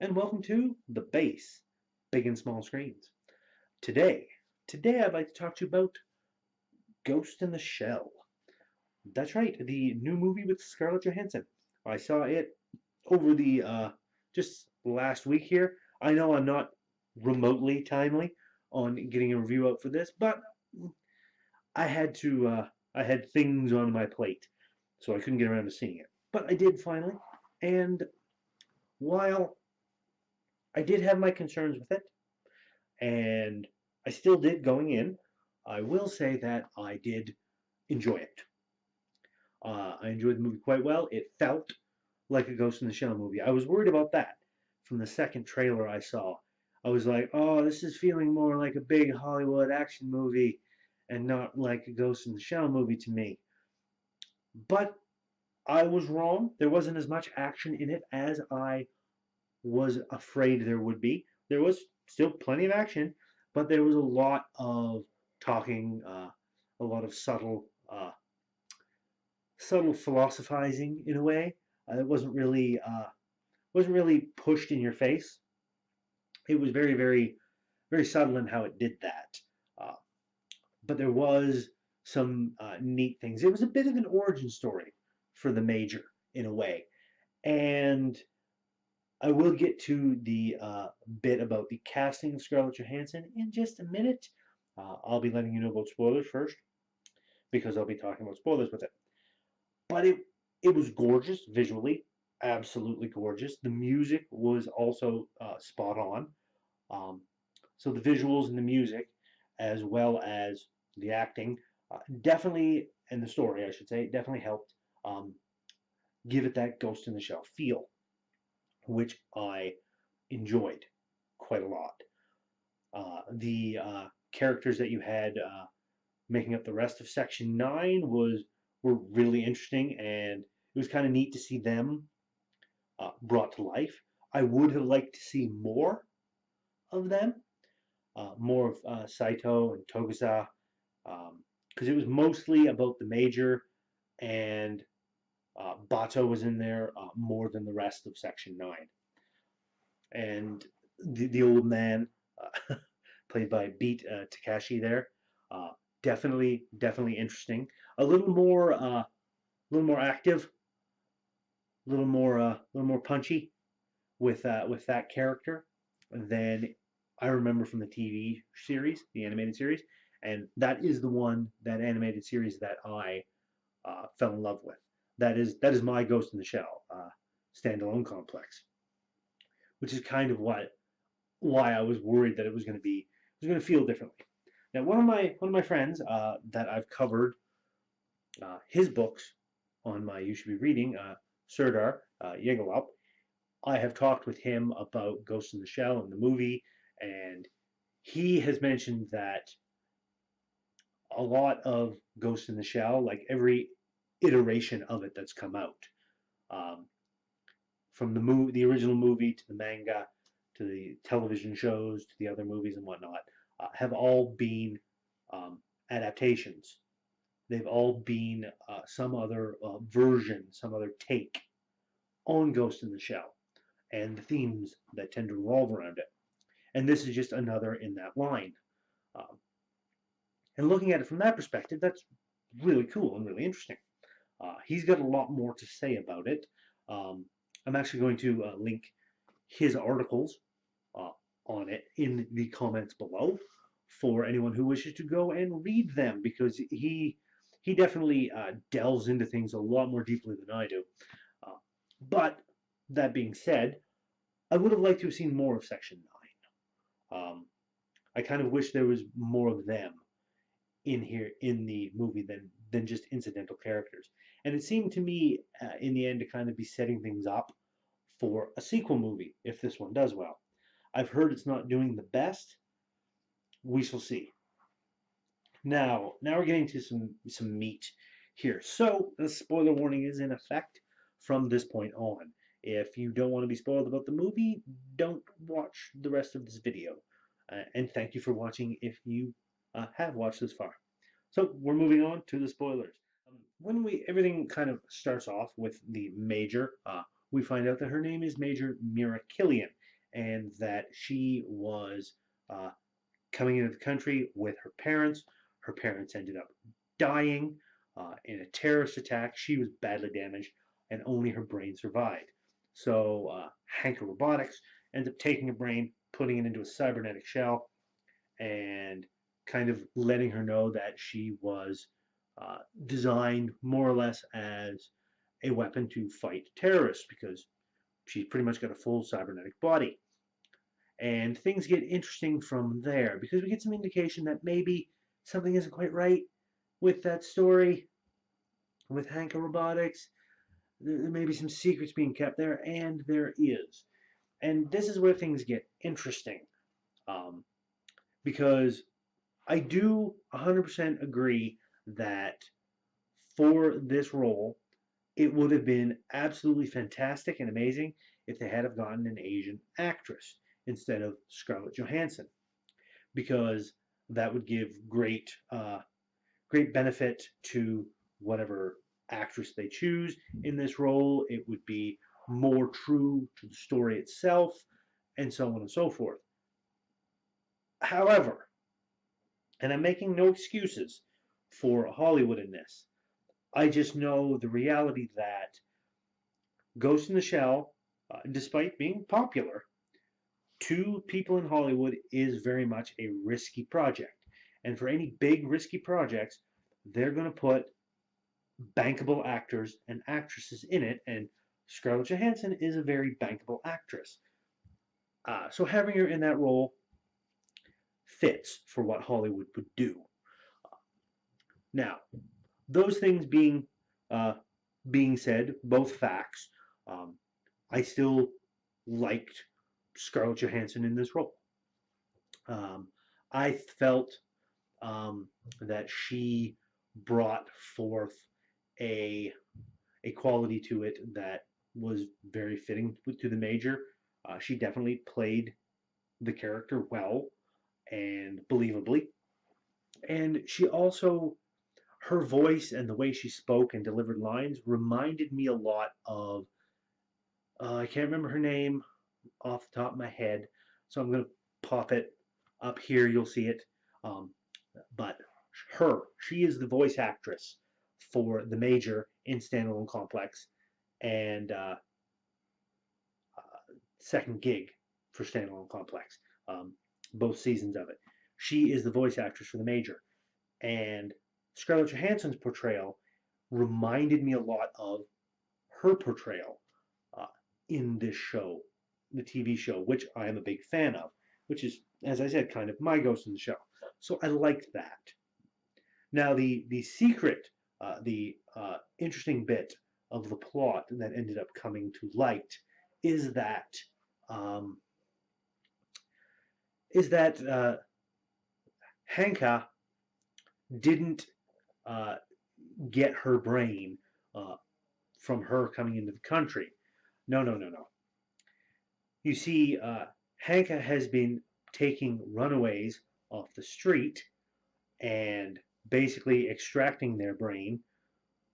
and welcome to the B.A.S.S, Big and Small Screens. Today, today I'd like to talk to you about Ghost in the Shell. That's right, the new movie with Scarlett Johansson. I saw it over the just last week here. I know I'm not remotely timely on getting a review out for this, but I had things on my plate, so I couldn't get around to seeing it. But I did finally, and while I did have my concerns with it, and I still did going in. I will say that I did enjoy it. I enjoyed the movie quite well. It felt like a Ghost in the Shell movie. I was worried about that from the second trailer I saw. I was like, oh, this is feeling more like a big Hollywood action movie and not like a Ghost in the Shell movie to me. But I was wrong. There wasn't as much action in it as I was afraid there would be. There was still plenty of action, but there was a lot of talking, a lot of subtle philosophizing in a way. It wasn't really pushed in your face. It was very subtle in how it did that. Uh, but there was some neat things. It was a bit of an origin story for the Major in a way, and I will get to the bit about the casting of Scarlett Johansson in just a minute. I'll be letting you know about spoilers first because I'll be talking about spoilers with it. But it was gorgeous visually, absolutely gorgeous. The music was also spot on. Um, so the visuals and the music, as well as the acting, definitely, and the story, I should say, definitely helped give it that Ghost in the Shell feel, which I enjoyed quite a lot. The characters that you had making up the rest of Section 9 were really interesting, and it was kind of neat to see them brought to life. I would have liked to see more of them, more of Saito and Togusa, because it was mostly about the Major, and Bato was in there more than the rest of Section 9. And the old man, played by Beat Takashi there, definitely interesting. A little more active, a little more punchy with that character than I remember from the TV series, the animated series, and that is the one, that animated series that I fell in love with. That is my Ghost in the Shell standalone complex, which is kind of why I was worried that it was going to feel differently. Now, one of my friends that I've covered his books on my You Should Be Reading, Serdar Yegalop, I have talked with him about Ghost in the Shell and the movie, and he has mentioned that a lot of Ghost in the Shell, like every iteration of it that's come out, um, from the original movie to the manga to the television shows to the other movies and whatnot, have all been adaptations. They've all been some other version, some other take on Ghost in the Shell and the themes that tend to revolve around it. And this is just another in that line. Um, and looking at it from that perspective, that's really cool and really interesting. He's got a lot more to say about it. Um, I'm actually going to link his articles uh, on it in the comments below for anyone who wishes to go and read them, because he definitely delves into things a lot more deeply than I do. Uh, but that being said, I would have liked to have seen more of Section 9. I kind of wish there was more of them in here in the movie than just incidental characters. And it seemed to me in the end to kind of be setting things up for a sequel movie if this one does well. I've heard it's not doing the best. We shall see. Now we're getting to some meat here. So the spoiler warning is in effect from this point on. If you don't want to be spoiled about the movie, don't watch the rest of this video. And thank you for watching if you have watched this far. So we're moving on to the spoilers. When everything kind of starts off with the Major, we find out that her name is Major Mira Killian, and that she was uh, coming into the country with her parents. Her parents ended up dying in a terrorist attack. She was badly damaged, and only her brain survived. So Hanka Robotics ends up taking her brain, putting it into a cybernetic shell, and kind of letting her know that she was designed more or less as a weapon to fight terrorists because she's pretty much got a full cybernetic body. And things get interesting from there because we get some indication that maybe something isn't quite right with that story with Hanka Robotics. There may be some secrets being kept there, and there is. And this is where things get interesting um, because I do 100% agree that for this role, it would have been absolutely fantastic and amazing if they had have gotten an Asian actress instead of Scarlett Johansson, because that would give great benefit to whatever actress they choose in this role. It would be more true to the story itself, and so on and so forth. However, and I'm making no excuses for Hollywood in this, I just know the reality that Ghost in the Shell, despite being popular, to people in Hollywood is very much a risky project. And for any big risky projects, they're going to put bankable actors and actresses in it, and Scarlett Johansson is a very bankable actress. So having her in that role fits for what Hollywood would do. Now, those things uh, being said, both facts, um, I still liked Scarlett Johansson in this role. Um, I felt um, that she brought forth a a quality to it that was very fitting to the Major. She definitely played the character well and believably, and she also her voice and the way she spoke and delivered lines reminded me a lot of I can't remember her name off the top of my head, so I'm going to pop it up here. You'll see it. Um, but she is the voice actress for the Major in Standalone Complex, and second gig for Standalone Complex, um, both seasons of it. She is the voice actress for the Major, and Scarlett Johansson's portrayal reminded me a lot of her portrayal uh, in this show, the TV show, which I am a big fan of, which is, as I said, kind of my Ghost in the Shell. So I liked that. Now, the secret, the interesting bit of the plot that ended up coming to light is that um, is that Hanka didn't uh, get her brain uh, from her coming into the country. No, no, no, no. You see, Hanka has been taking runaways off the street and basically extracting their brain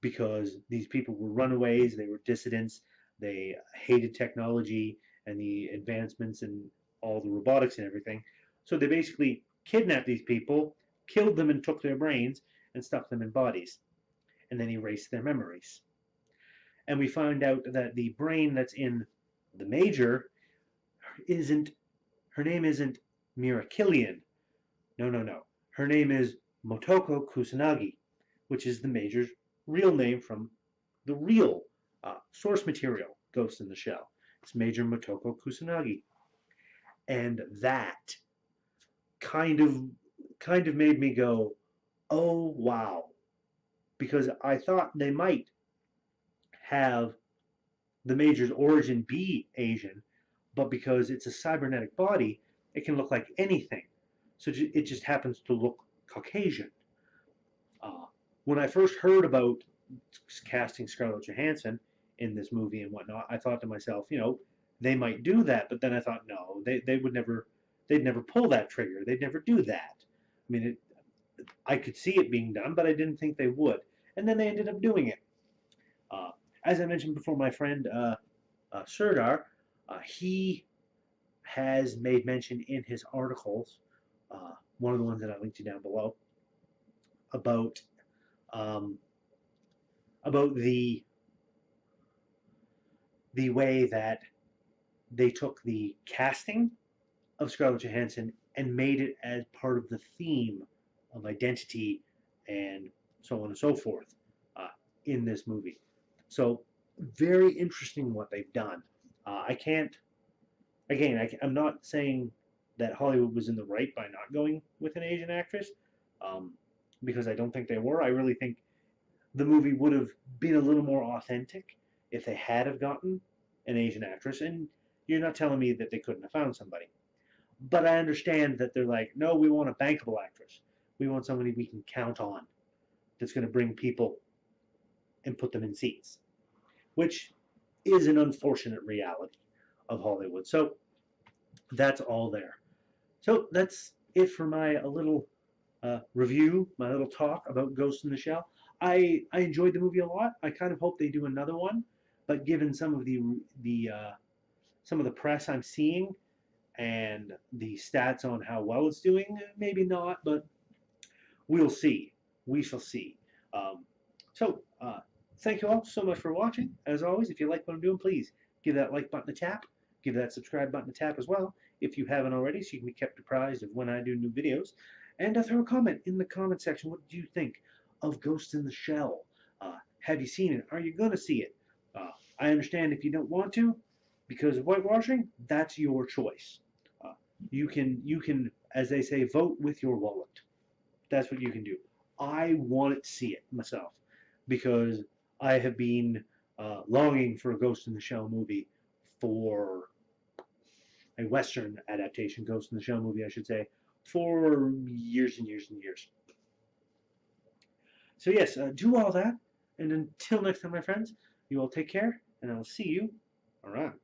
because these people were runaways, they were dissidents, they hated technology and the advancements and all the robotics and everything. So they basically kidnapped these people, killed them, and took their brains and stuck them in bodies, and then erased their memories. And we find out that the brain that's in the Major isn't, her name isn't Mira Killian. No, no, no. Her name is Motoko Kusanagi, which is the Major's real name from the real source material, Ghost in the Shell. It's Major Motoko Kusanagi. And that kind of kind of made me go, oh wow. Because I thought they might have the Major's origin be Asian, but because it's a cybernetic body, it can look like anything. So it just happens to look Caucasian. Uh, when I first heard about casting Scarlett Johansson in this movie and whatnot, I thought to myself, they might do that, but then I thought, no, they would never, they'd never pull that trigger. They'd never do that. I mean, I could see it being done, but I didn't think they would. And then they ended up doing it. Uh, as I mentioned before, my friend Serdar, he has made mention in his articles, one of the ones that I linked you down below, about um, about the way that they took the casting of Scarlett Johansson and made it as part of the theme of identity and so on and so forth uh, in this movie. So very interesting what they've done. I can't again. I'm not saying that Hollywood was in the right by not going with an Asian actress, um, because I don't think they were. I really think the movie would have been a little more authentic if they had have gotten an Asian actress. And you're not telling me that they couldn't have found somebody. But I understand that they're like, no, we want a bankable actress. We want somebody we can count on that's going to bring people and put them in seats, which is an unfortunate reality of Hollywood. So that's all there. So that's it for my little review, my little talk about Ghost in the Shell. I enjoyed the movie a lot. I kind of hope they do another one, but given some of the press I'm seeing and the stats on how well it's doing, maybe not, but we'll see. We shall see. Um, so, thank you all so much for watching. As always, if you like what I'm doing, please give that like button a tap. Give that subscribe button a tap as well if you haven't already, so you can be kept apprised of when I do new videos. And throw a comment in the comment section. What do you think of Ghost in the Shell? Have you seen it? Are you going to see it? I understand if you don't want to because of whitewashing. That's your choice. Uh, you can, as they say, vote with your wallet. That's what you can do. I want to see it myself because I have been longing for a Ghost in the Shell movie, for a Western adaptation, Ghost in the Shell movie, I should say, for years and years and years. So yes, do all that, and until next time, my friends, you all take care, and I'll see you around.